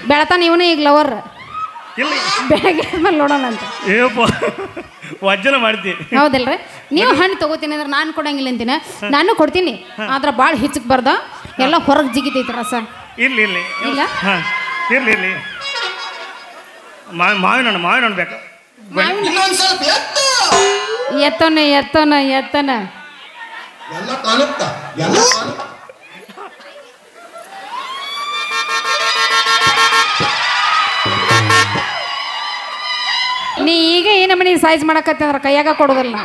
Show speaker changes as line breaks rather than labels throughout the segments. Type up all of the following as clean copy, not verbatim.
ಬೆಳತಾನ ಇವನೇ ಈಗ ಲವರ್
ಇಲ್ಲಿ
ಬೆಳಗ್ಗೆ ಆದ್ಮೇಲೆ ನೋಡೋಣ ಅಂತ
ಏಪ್ಪ ವಜ್ಜನ ಮಾಡ್ತಿ
ಹೌದಲ್ರಿ ನೀವು ಹಣ್ಣು ತಗೋತೀನಿ ಅಂದ್ರೆ ನಾನು ಕೊಡಂಗಿಲ್ಲ ಅಂತೀನಿ ನಾನು ಕೊಡ್ತೀನಿ ಆದ್ರೆ ಭಾಳ ಹೆಚ್ಚಕ್ ಬರ್ದ ಎಲ್ಲ ಹೊರಗೆ ಜಿಗಿತೈತಿ ರಸ
ಇರ್ಲಿ ಇರ್ಲಿ
ಇಲ್ಲ
ಹಾಂ ಇರ್ಲಿ ಇರ್ಲಿ ಮಾವಿನ ಹಣ್ಣು ಬೇಕು
ಎತ್ತನ ಎತ್ತನ ಎತ್ತನ
ಎಲ್ಲ ಕಾಣುತ್ತ ಎಲ್ಲ
ನೀ ಈಗ ಈ ನಮ್ಮನೆ ಸೈಜ್ ಮಾಡಕತ್ತಿ ಅಂದ್ರೆ ಕೈಯಾಗ ಕೊಡೋದಿಲ್ಲ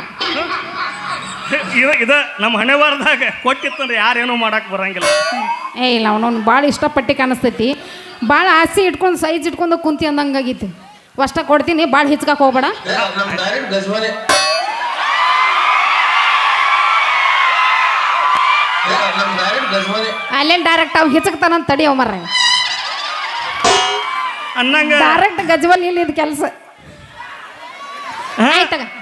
ಇದು ನಮ್ಮ ಹಣೆ ಬಾರದಾಗ ಕೊಟ್ಟಿತ್ತಂದ್ರೆ ಯಾರೇನೂ ಮಾಡಕ್ಕೆ ಬರಂಗಿಲ್ಲ
ಏ ಇಲ್ಲ ಅವನವ್ನು ಭಾಳ ಇಷ್ಟಪಟ್ಟು ಕಾಣಿಸ್ತೈತಿ ಭಾಳ ಆಸೆ ಇಟ್ಕೊಂಡು ಸೈಜ್ ಇಟ್ಕೊಂಡು ಕುಂತಿ ಅಂದಂಗಾಗೈತಿ ಅಷ್ಟ ಕೊಡ್ತೀನಿ ಭಾಳ ಹಿಚ್ಕಕ್ಕೆ ಹೋಗ್ಬೇಡ ಅಲ್ಲೇನು ಡೈರೆಕ್ಟ್ ಅವ್ ಹಿಚಕ್ತಾನಂತ ತಡಿ ಅವ್ ಮರ್ರ
ಅನ್ನಂಗ
ಡೈರೆಕ್ಟ್ ಗಜ್ವಲ್ ಇಲ್ಲಿ ಇದು ಕೆಲಸ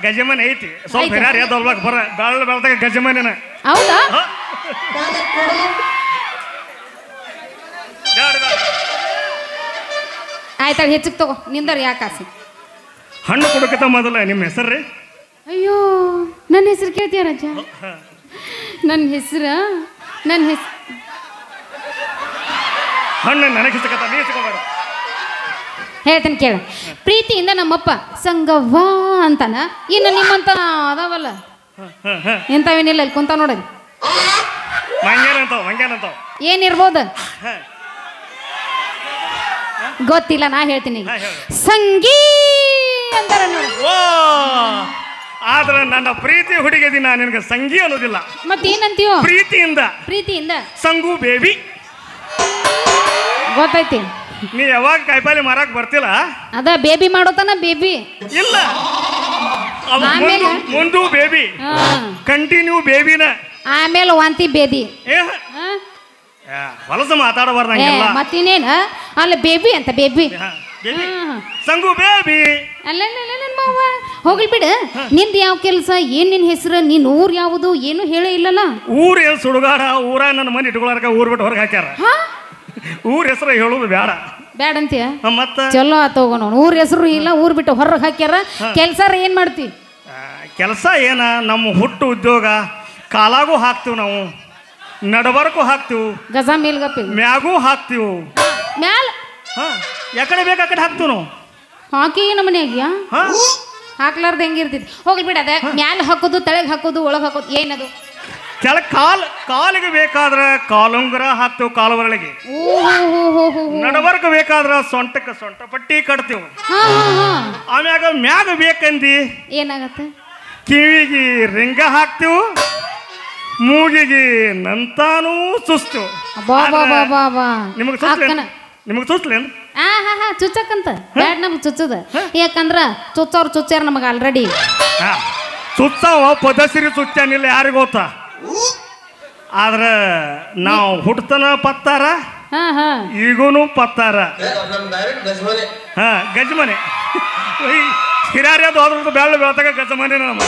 ಗಜಮನ್ ಐತಿ ಸ್ವಲ್ಪ ಹಿರಿಯರ್ ಎದ್ದೊಲ್ಬೇಕು ಬೆಳ್ದಾಗ ಗಜಮನಿನ
ಹೌದಾ ಆಯ್ತಾಳ ಹೆಚ್ಚಿಗೆ ತಗೋ ನಿಂದರ್ ಯಾಕೆ ಆಸೆ
ಹಣ್ಣು ಕೊಡಕತ್ತ ಮೊದಲ ನಿಮ್ಮ ಹೆಸರು ರೀ
ಅಯ್ಯೋ ನನ್ನ ಹೆಸರು ಕೇಳ್ತೀಯ ರಜ ನನ್ನ ಹೆಸರು
ಹಣ್ಣು ನನಗೆ ಹಿಸ್ಕತ್ತ ನೀ ಹಿಸ್ಕೋಬೇಡ
ಹೇಳ್ತೇನೆ ಕೇಳ ಪ್ರೀತಿಯಿಂದ ನಮ್ಮಪ್ಪ ಸಂಗವ್ವ ಅಂತಾನ ಇನ್ನು ನಿಮ್ಮಂತ ಅದಾವಲ್ಲ ಇಂಥವೇನಿಲ್ಲ ಇಲ್ಲಿ ಕುಂತ ನೋಡಲಿ
ಮಂಗ್ಯಾನಂತಾವ
ಏನಿರ್ಬೋದು ಗೊತ್ತಿಲ್ಲ ನಾ ಹೇಳ್ತೀನಿ ಸಂಗೀ ಅಂತಾರ ನೋಡಿ
ಆದ್ರೆ ನನ್ನ ಪ್ರೀತಿ ಹುಡುಗದಿ ನಾ ನಿನಗೆ ಸಂಗಿ ಅನ್ನೋದಿಲ್ಲ
ಮತ್ತೇನಂತೀವೋ ಪ್ರೀತಿಯಿಂದ
ಸಂಗು ಬೇಬಿ
ಗೊತ್ತೈತಿ
ನೀ ಯಾವಾಗ ಕಾಯಿಪಲ್ಲೆ ಮಾರಕ್ ಬರ್ತಿಲ್ಲ
ಅದ ಬೇಬಿ ಮಾಡೋತನ ಬೇಬಿ
ಇಲ್ಲ ಮುಂದು ಬೇಬಿ ಕಂಟಿನ್ಯೂ ಬೇಬಿನ
ಆಮೇಲೆ ವಾಂತಿ ಬೇದಿ
ಹೊಲಸ ಮಾತಾಡಬಾರ್ದಂಗೆಲ್ಲ
ಮತ್ತಿನೇನ ಅಲ್ಲ ಬೇಬಿ ಅಂತ ಬೇಬಿ
ಸಂಗು ಬೇಬಿ
ಅಲ್ಲ ಹೋಗ್ಲಿ ಬಿಡ ನಿಂದ ಯಾವ ಕೆಲಸ ಏನ್ ನಿನ್ ಹೆಸರು ನಿನ್ ಊರ್ ಯಾವುದು ಏನು ಹೇಳೇ ಇಲ್ಲಲ್ಲ
ಊರ್ ಏನ್ ಸುಡುಗಾಡ ಊರ ನನ್ನ ಮನೆ ಇಟ್ಕೊಳಕ ಊರ್ ಬಿಟ್ಟು ಹೊರಗೆ ಹಾಕ್ಯಾರ ಊರ್ ಹೆಸರು ಹೇಳುದು ಬೇಡ
ಅಂತೀಯ
ಮತ್ತ
ಚಲೋ ಆತೋಗೋಣ ಊರ್ ಹೆಸರು ಇಲ್ಲ ಊರ್ ಬಿಟ್ಟು ಹೊರಗೆ ಹಾಕ್ಯಾರ ಕೆಲ್ಸಾರ ಏನ್ ಮಾಡ್ತಿ
ಕೆಲಸ ಏನ ನಮ್ಮ ಹುಟ್ಟು ಉದ್ಯೋಗ ಕಾಲಾಗೂ ಹಾಕ್ತಿವ್ ನಾವು ನಡಬರ್ಕು ಹಾಕ್ತಿವ್
ಗಜ ಮೇಲ್ಗಪ್ಪಿ
ಮ್ಯಾಗೂ ಹಾಕ್ತಿವ್
ಮ್ಯಾಲ
ಯಾಕಡೆ ಬೇಕು ಆ ಕಡೆ ಹಾಕ್ತಿವ್ ನಾವು
ಹಾಕಿ ನಮ್ಮ ಮನೆಯಾಗ್ಯಾ ಹಾಕ್ಲಾರ್ದ ಹೆಂಗಿರ್ತೈತಿ ಹೋಗ್ಲಿ ಬಿಡ ಅದ ಮ್ಯಾಲ ಹಾಕೋದು ತಳಗ್ ಹಾಕೋದು ಒಳಗ್ ಹಾಕೋದು ಏನದು
ಕೆಳ ಕಾಲಿಗೆ ಬೇಕಾದ್ರ ಕಾಲುಂಗರ ಹಾಕ್ತೇವ್ ಕಾಲುವರಳಿಗೆ ನಡಬರ್ಕ ಬೇಕಾದ್ರ ಸೊಂಟ ಪಟ್ಟಿ ಕಟ್ತೇವ್ ಆಮ್ಯಾಗ ಮ್ಯಾಗ ಬೇಕಂದಿ
ಏನಾಗತ್ತ
ಕಿವಿಗೆ ರಿಂಗ ಹಾಕ್ತೇವ್ ಮೂಗಿಗೆ ನಂತಾನೂ ಸುಸ್ತೇವ್ ನಿಮಗ್ ಸುಸ್ಲೇನ್
ಚುಚ್ಚಕ್ಕಂತ ಬ್ಯಾಡ್ ನಮ್ಗೆ ಚುಚ್ಚದ ಯಾಕಂದ್ರ ಚುಚ್ಚವ್ರು ಚುಚ್ಚಾರ ನಮಗ ಆಲ್ರೆಡಿ
ಸುತ್ತಾವ ಪದಸಿರಿ ಸುತ್ತಾನಿಲ್ಲ ಯಾರಿಗ ಗೊತ್ತಾ ಆದ್ರ ನಾವು ಹುಟ್ಟತನ ಪತ್ತಾರ ಈಗೂನು ಪತ್ತಾರ ಗಜಮನೆ ಹಿರಿಯರ್ಯಾದ ಹೋದ್ರ ಬೆಳ್ಳ ಬೆಳತಾಗ ಗಜಮನೆ ನಮ್ಮ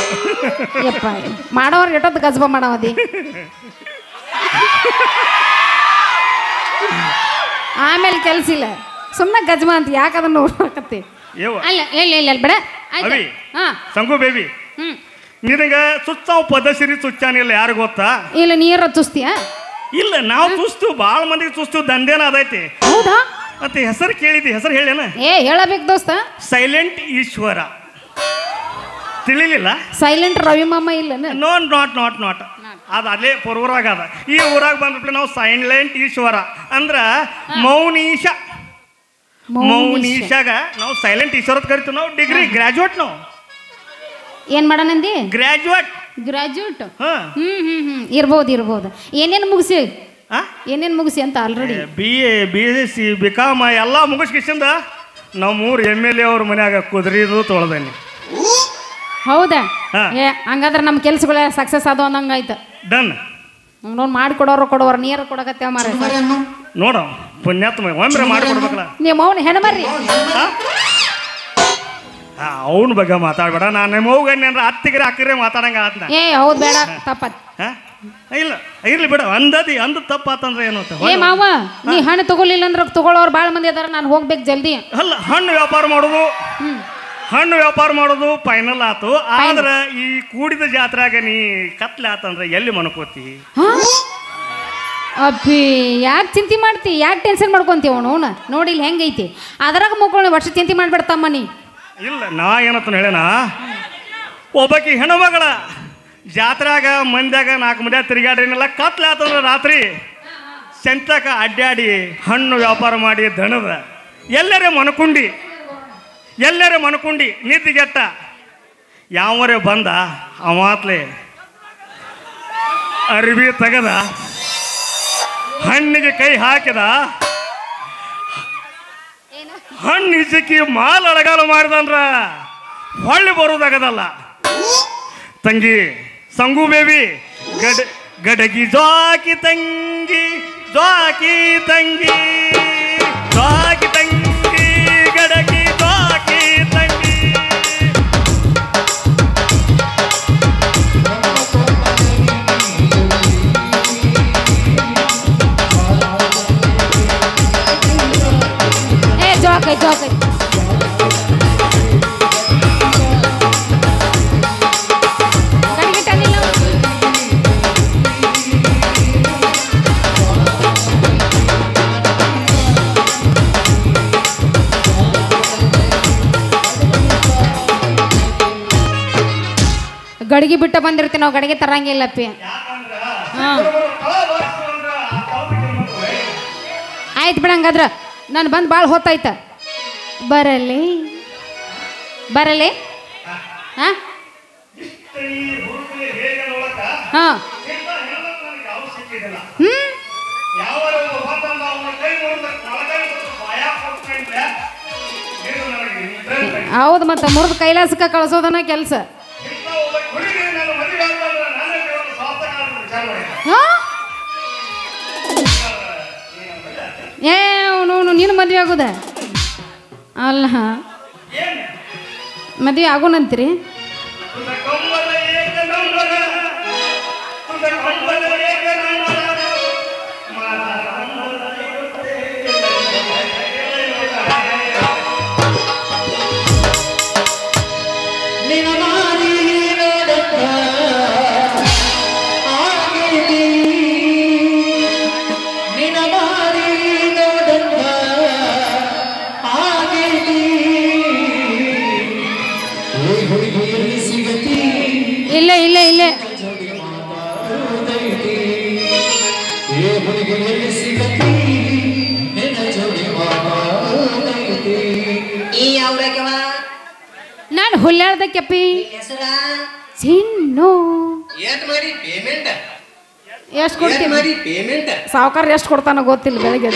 ಮಾಡೋರ್ ಎಷ್ಟೊತ್ತು ಗಜಬ ಮಾಡವದಿ ಆಮೇಲೆ ಕೆಲ್ಸ ಇಲ್ಲ ಸುಮ್ಮನೆ ಗಜಮ ಅಂತ ಯಾಕೆ ಅದನ್ನ ನೋಡಕತ್ತಿ ಅಲ್ಲ ಇಲ್ಲ ಬೇಡ
ಸಂಗು ಬೇಬಿ ನಿನಗ ಸುತ್ತಾವ್ ಪದಸಿರಿ ಚುಚ್ಚಾನಿಲ್ಲ ಯಾರು ಗೊತ್ತಾ
ಇಲ್ಲ ನೀರ ಚುಸ್ತೀಯ
ಇಲ್ಲ ನಾವು ಚುಸ್ತೀವ್ ಭಾಳ ಮಂದಿಗೆ ಚುಸ್ತೀವ್ ದಂಧೇನ ಅದೈತಿ
ಹೌದಾ
ಮತ್ತೆ ಹೆಸರು ಕೇಳಿದಿ ಹೆಸರು ಹೇಳೇನ
ಹೇಳಬೇಕು ದೋಸ್ತ
ಸೈಲೆಂಟ್ ಈಶ್ವರ ತಿಳಿಲಿಲ್ಲ
ಸೈಲೆಂಟ್ ರವಿ ಮಾಮ ಇಲ್ಲ
ನಾಟ್ ಅದು ಅಲ್ಲೇ ಪೂರ್ವರಾಗ ಅದ ಈ ಊರಾಗ ಬಂದ್ಬಿಟ್ಟು ನಾವು ಸೈಲೆಂಟ್ ಈಶ್ವರ ಅಂದ್ರ ಮೌನೀಶಾಗ ನಾವು ಸೈಲೆಂಟ್ ಈಶ್ವರ ಕರಿತೀವಿ ನಾವು ಡಿಗ್ರಿ ಗ್ರಾಜುಯೇಟ್ ನಾವು
ಏನ್ ಮಾಡೋಣಂದಿ
ಗ್ರಾಜುಯೇಟ್
ಇರ್ಬೋದು ಏನೇನು ಮುಗಿಸಿ ಅಂತ ಆಲ್ರೆಡಿ
BA BCom ಎಲ್ಲ ಮುಗಿಸ್ಕಿಸಿಂದ ನಮ್ಮೂರು MLA ಅವ್ರ ಮನ್ಯಾಗ ಕುದುರಿದು ತೊಳೆದನಿ
ಹೌದಾ ಹಂಗಾದ್ರೆ ನಮ್ಮ ಕೆಲ್ಸಗಳೆಲ್ಲ ಸಕ್ಸಸ್ ಆದವು ಅನ್ನಂಗಾಯ್ತು
ಡನ್
ಮಾಡಿಕೊಡೋರು ನೀರು ಕೊಡಕತ್ತೇವ ಮಾರ
ನೋಡ ಪುಣ್ಯಾತ್ಮ ಒಮ್ಮೆ ಮಾಡಿಕೊಡ್ಬೇಕಲ್ಲ
ನೀವು ಅವನು ಹೆಣ್ಮರ್ರಿ
ಅವನ ಬಗ್ಗೆ ಮಾತಾಡ್ಬೇಡ ನಾನು ನಿಮ್ಮ ಹೋಗಿ ಅತ್ತಿಗೆ ಅಕ್ಕರೆ ಮಾತಾಡಂಗ ಆತ್ನ
ಹೌದು ಬೇಡ ತಪ್ಪತ್
ಇಲ್ಲ ಇರ್ಲಿ ಬಿಡ ಅಂದದಿ ಅಂದ ತಪ್ಪಾತಂದ್ರೆ ಏನು ಅಂತ
ಏ ಮಾವ ನೀ ಹಣ್ಣು ತಗೊಲಿಲ್ಲ ಅಂದ್ರೆ ತಗೊಳ್ಳೋರು ಭಾಳ ಮಂದಿ ಅದಾರ ನಾನು ಹೋಗ್ಬೇಕು ಜಲ್ದಿ.
ಅಲ್ಲ ಹಣ್ಣು ವ್ಯಾಪಾರ ಮಾಡೋದು ಫೈನಲ್ ಆತು. ಆದ್ರೆ ಈ ಕೂಡಿದ ಜಾತ್ರೆಯಾಗ ನೀ ಕತ್ಲೆ ಆತಂದ್ರೆ ಎಲ್ಲಿ ಮನ್ಕೋತಿ?
ಅಪ್ಪಿ ಯಾಕೆ ಚಿಂತೆ ಮಾಡ್ತಿ, ಯಾಕೆ ಟೆನ್ಷನ್ ಮಾಡ್ಕೊಂತೀವ ಅವನು ನೋಡಿ ಇಲ್ಲಿ ಹೆಂಗೈತಿ ಅದ್ರಾಗ ಮುಗ್ಕೊಂಡು ವರ್ಷ ಚಿಂತೆ ಮಾಡ್ಬಿಡ್ತಮ್ಮ ನೀ.
ಇಲ್ಲ ನಾ ಏನತ್ತ ಹೇಳೇನ, ಒಬ್ಬಾಕಿ ಹೆಣ್ಮಗಳ ಜಾತ್ರೆಯಾಗ ಮಂದ್ಯಾಗ 4 ಮಂದ್ಯಾಗ ತಿರುಗಾಡ್ರಿನೆಲ್ಲ ಕತ್ಲೆ ಆತಂದ್ರೆ ರಾತ್ರಿ ಸಂತಕ ಅಡ್ಡಾಡಿ ಹಣ್ಣು ವ್ಯಾಪಾರ ಮಾಡಿ ದಣದ ಎಲ್ಲರೇ ಮನ್ಕುಂಡಿ ನಿದ್ದಿಗೆಟ್ಟ ಯಾವರೇ ಬಂದ ಅವಾತ್ಲೆ ಅರಿವಿ ತೆಗದ ಹಣ್ಣಿಗೆ ಕೈ ಹಾಕಿದ, ಹಣ್ಣು ಇಸಕಿ ಮಾಲ್ ಅಳಗಾಲ ಮಾಡಿದಂದ್ರ ಹೊಳ್ಳಿ ಬರೋದಾಗದಲ್ಲ. ತಂಗಿ ಸಂಗು ಬೇಬಿ ಗಡಗಿ ಜ್ವಾಕಿ ತಂಗಿ ಜ್ವಾಕಿ ತಂಗಿ ಜ್ವಾಕಿ ತಂಗಿ ಗಡಗಿ ಜ್ವಾಕಿ ತಂಗಿ.
ಏ ಜೋಕೈ ಗಡಿಗೆ ಬಿಟ್ಟು ಬಂದಿರ್ತೀವಿ ನಾವು, ಗಡಿಗೆ ತರಂಗಿಲ್ಲಪ್ಪಿ. ಹಾಂ ಆಯ್ತು ಬಿಡ ಹಂಗಾದ್ರೆ ನಾನು ಬಂದು ಭಾಳ ಹೊತ್ತಾಯ್ತ. ಬರಲಿ ಹಾಂ ಹಾಂ ಹೌದು, ಮತ್ತೆ ಮುರಿದು ಕೈಲಾಸಕ್ಕೆ ಕಳಿಸೋದನ್ನ ಕೆಲಸ. ಏ ನೀನು ಮದುವೆ ಆಗೋದ ಅಲ್ಲ, ಮದುವೆ ಆಗೋಣಂತೀರಿ? ಇಲ್ಲ ನಾನು ಹುಲ್ಲಾಡ್ದ ಕೆಪ್ಪಿ ಚಿನ್ನು. ಎಷ್ಟು ಕೊಡ್ತೀನಿ? ಸಾವುಕಾರ ಎಷ್ಟು ಕೊಡ್ತಾನ ಗೊತ್ತಿಲ್ಲ. ಬೆಳಗ್ಗೆ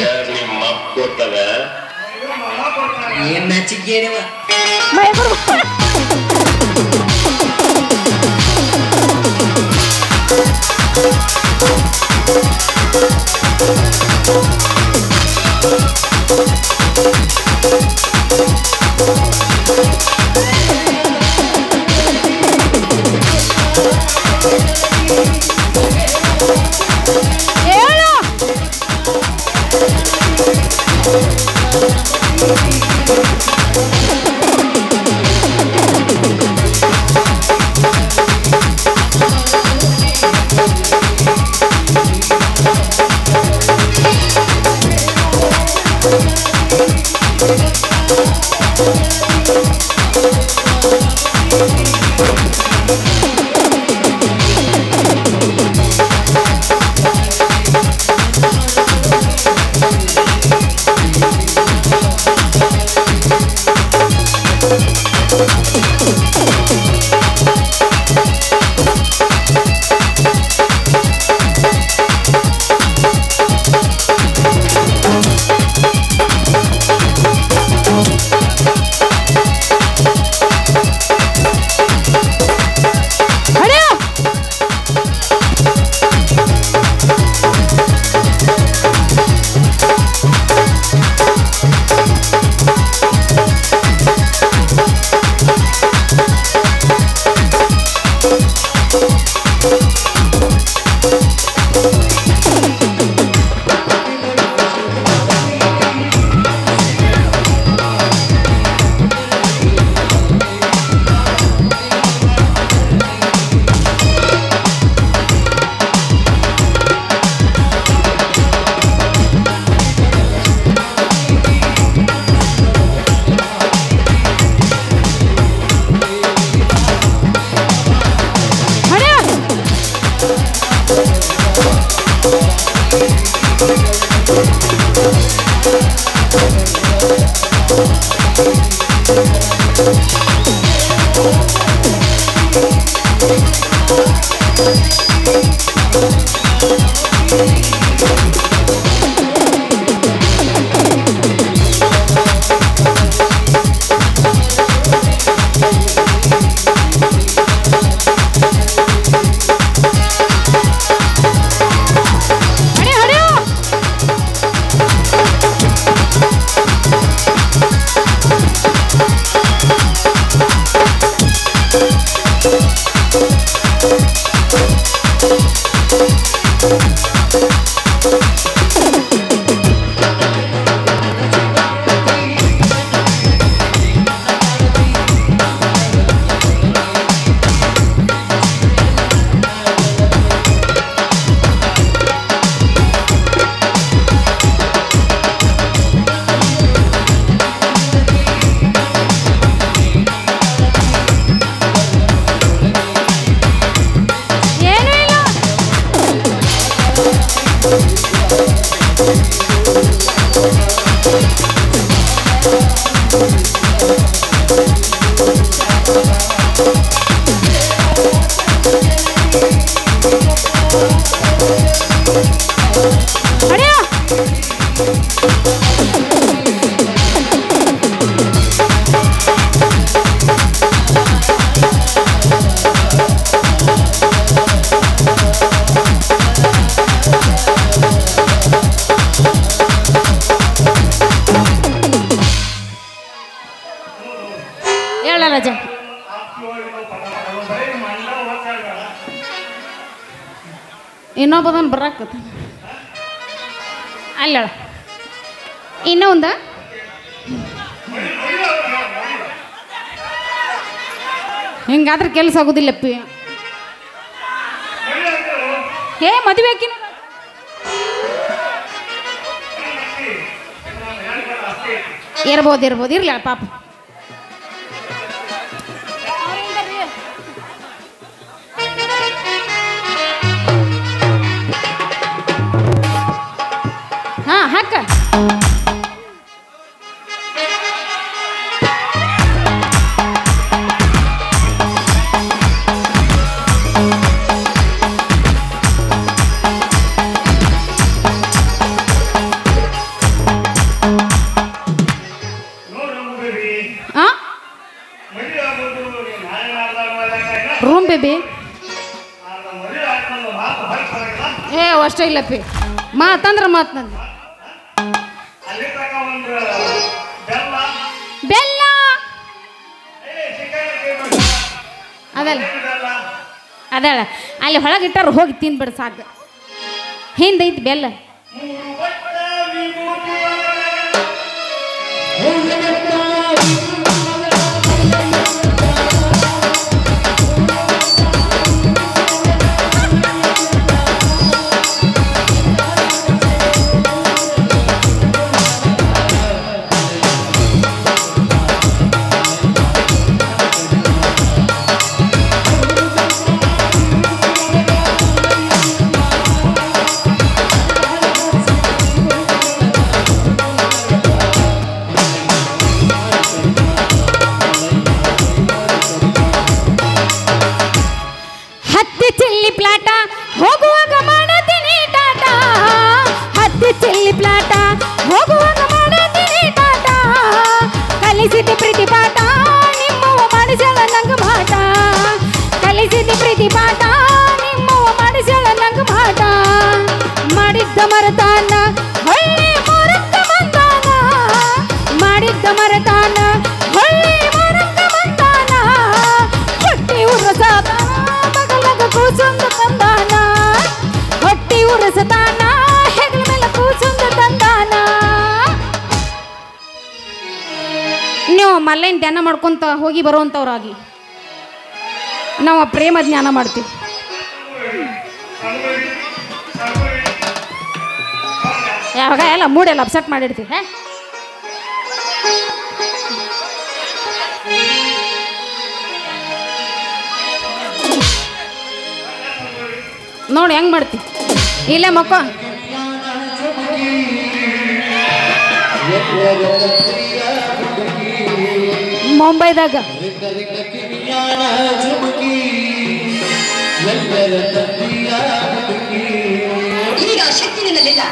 ರಾಜ ಇನ್ನೊಬ್ಬದನ್ನು ಬರಾಕತ್ತ ಅಲ್ಲ ಇನ್ನೂ ಒಂದ ಹಿಂಗಾದ್ರೆ ಕೆಲಸ ಆಗೋದಿಲ್ಲಪ್ಪಿ ಏ ಮದುವೆ ಆಕಿನ ಇರ್ಬೋದು ಇರ್ಬೋದು ಇರ್ಲಿ ಪಾಪ ಹಾ ಹಾಕ ರೂಮ್ ಬೇಬಿ ಏ ಅಷ್ಟೇ ಇಲ್ಲಪ್ಪಿ ಮಾತಂದ್ರೆ ಮಾತಂದ ಬೆಲ್ಲ ಅದಲ್ಲ ಅದಲ್ಲ ಅಲ್ಲಿ ಹೊಳಗಿಟ್ಟಾರ ಹೋಗಿ ತಿನ್ಬಿಡ ಸಾಕು ಹಿಂದೈತಿ ಬೆಲ್ಲ ಮರತಾನ ಹೊಳ್ಳಿ ಮರಕ್ಕ ಬಂದಾನ ಮಾಡಿದ್ದ ಮರತಾನ ಹೊಳ್ಳಿ ಮರಕ್ಕ ಬಂದಾನ ಹೊಟ್ಟಿ ಉರಸತಾನ ಮಗಲಗ ಕೂಸೊಂದ ತಂದಾನ ಹೊಟ್ಟಿ ಉರಸತಾನ ಹೆಗಲ ಮೇಲೆ ಕೂಸೊಂದ ತಂದಾನ. ನೀವು ಮಲ್ಲೇನ್ ಧ್ಯಾನ ಮಾಡ್ಕೊಂತ ಹೋಗಿ ಬರುವಂಥವ್ರಾಗಿ ನಾವು ಪ್ರೇಮ ಜ್ಞಾನ ಮಾಡ್ತೀವಿ. ಯಾವಾಗ ಎಲ್ಲ ಮೂಡೆಲ್ಲ ಅಪ್ಸೆಟ್ ಮಾಡಿರ್ತೀವಿ. ನೋಡಿ ಹೆಂಗ್ ಮಾಡ್ತಿ ಇಲ್ಲೇ ಮಕ್ಕೋ ಮುಂಬೈದಾಗ
ಈಗ ಶಕ್ತಿ ನಿನ್ನಲ್ಲಿಲ್ಲ.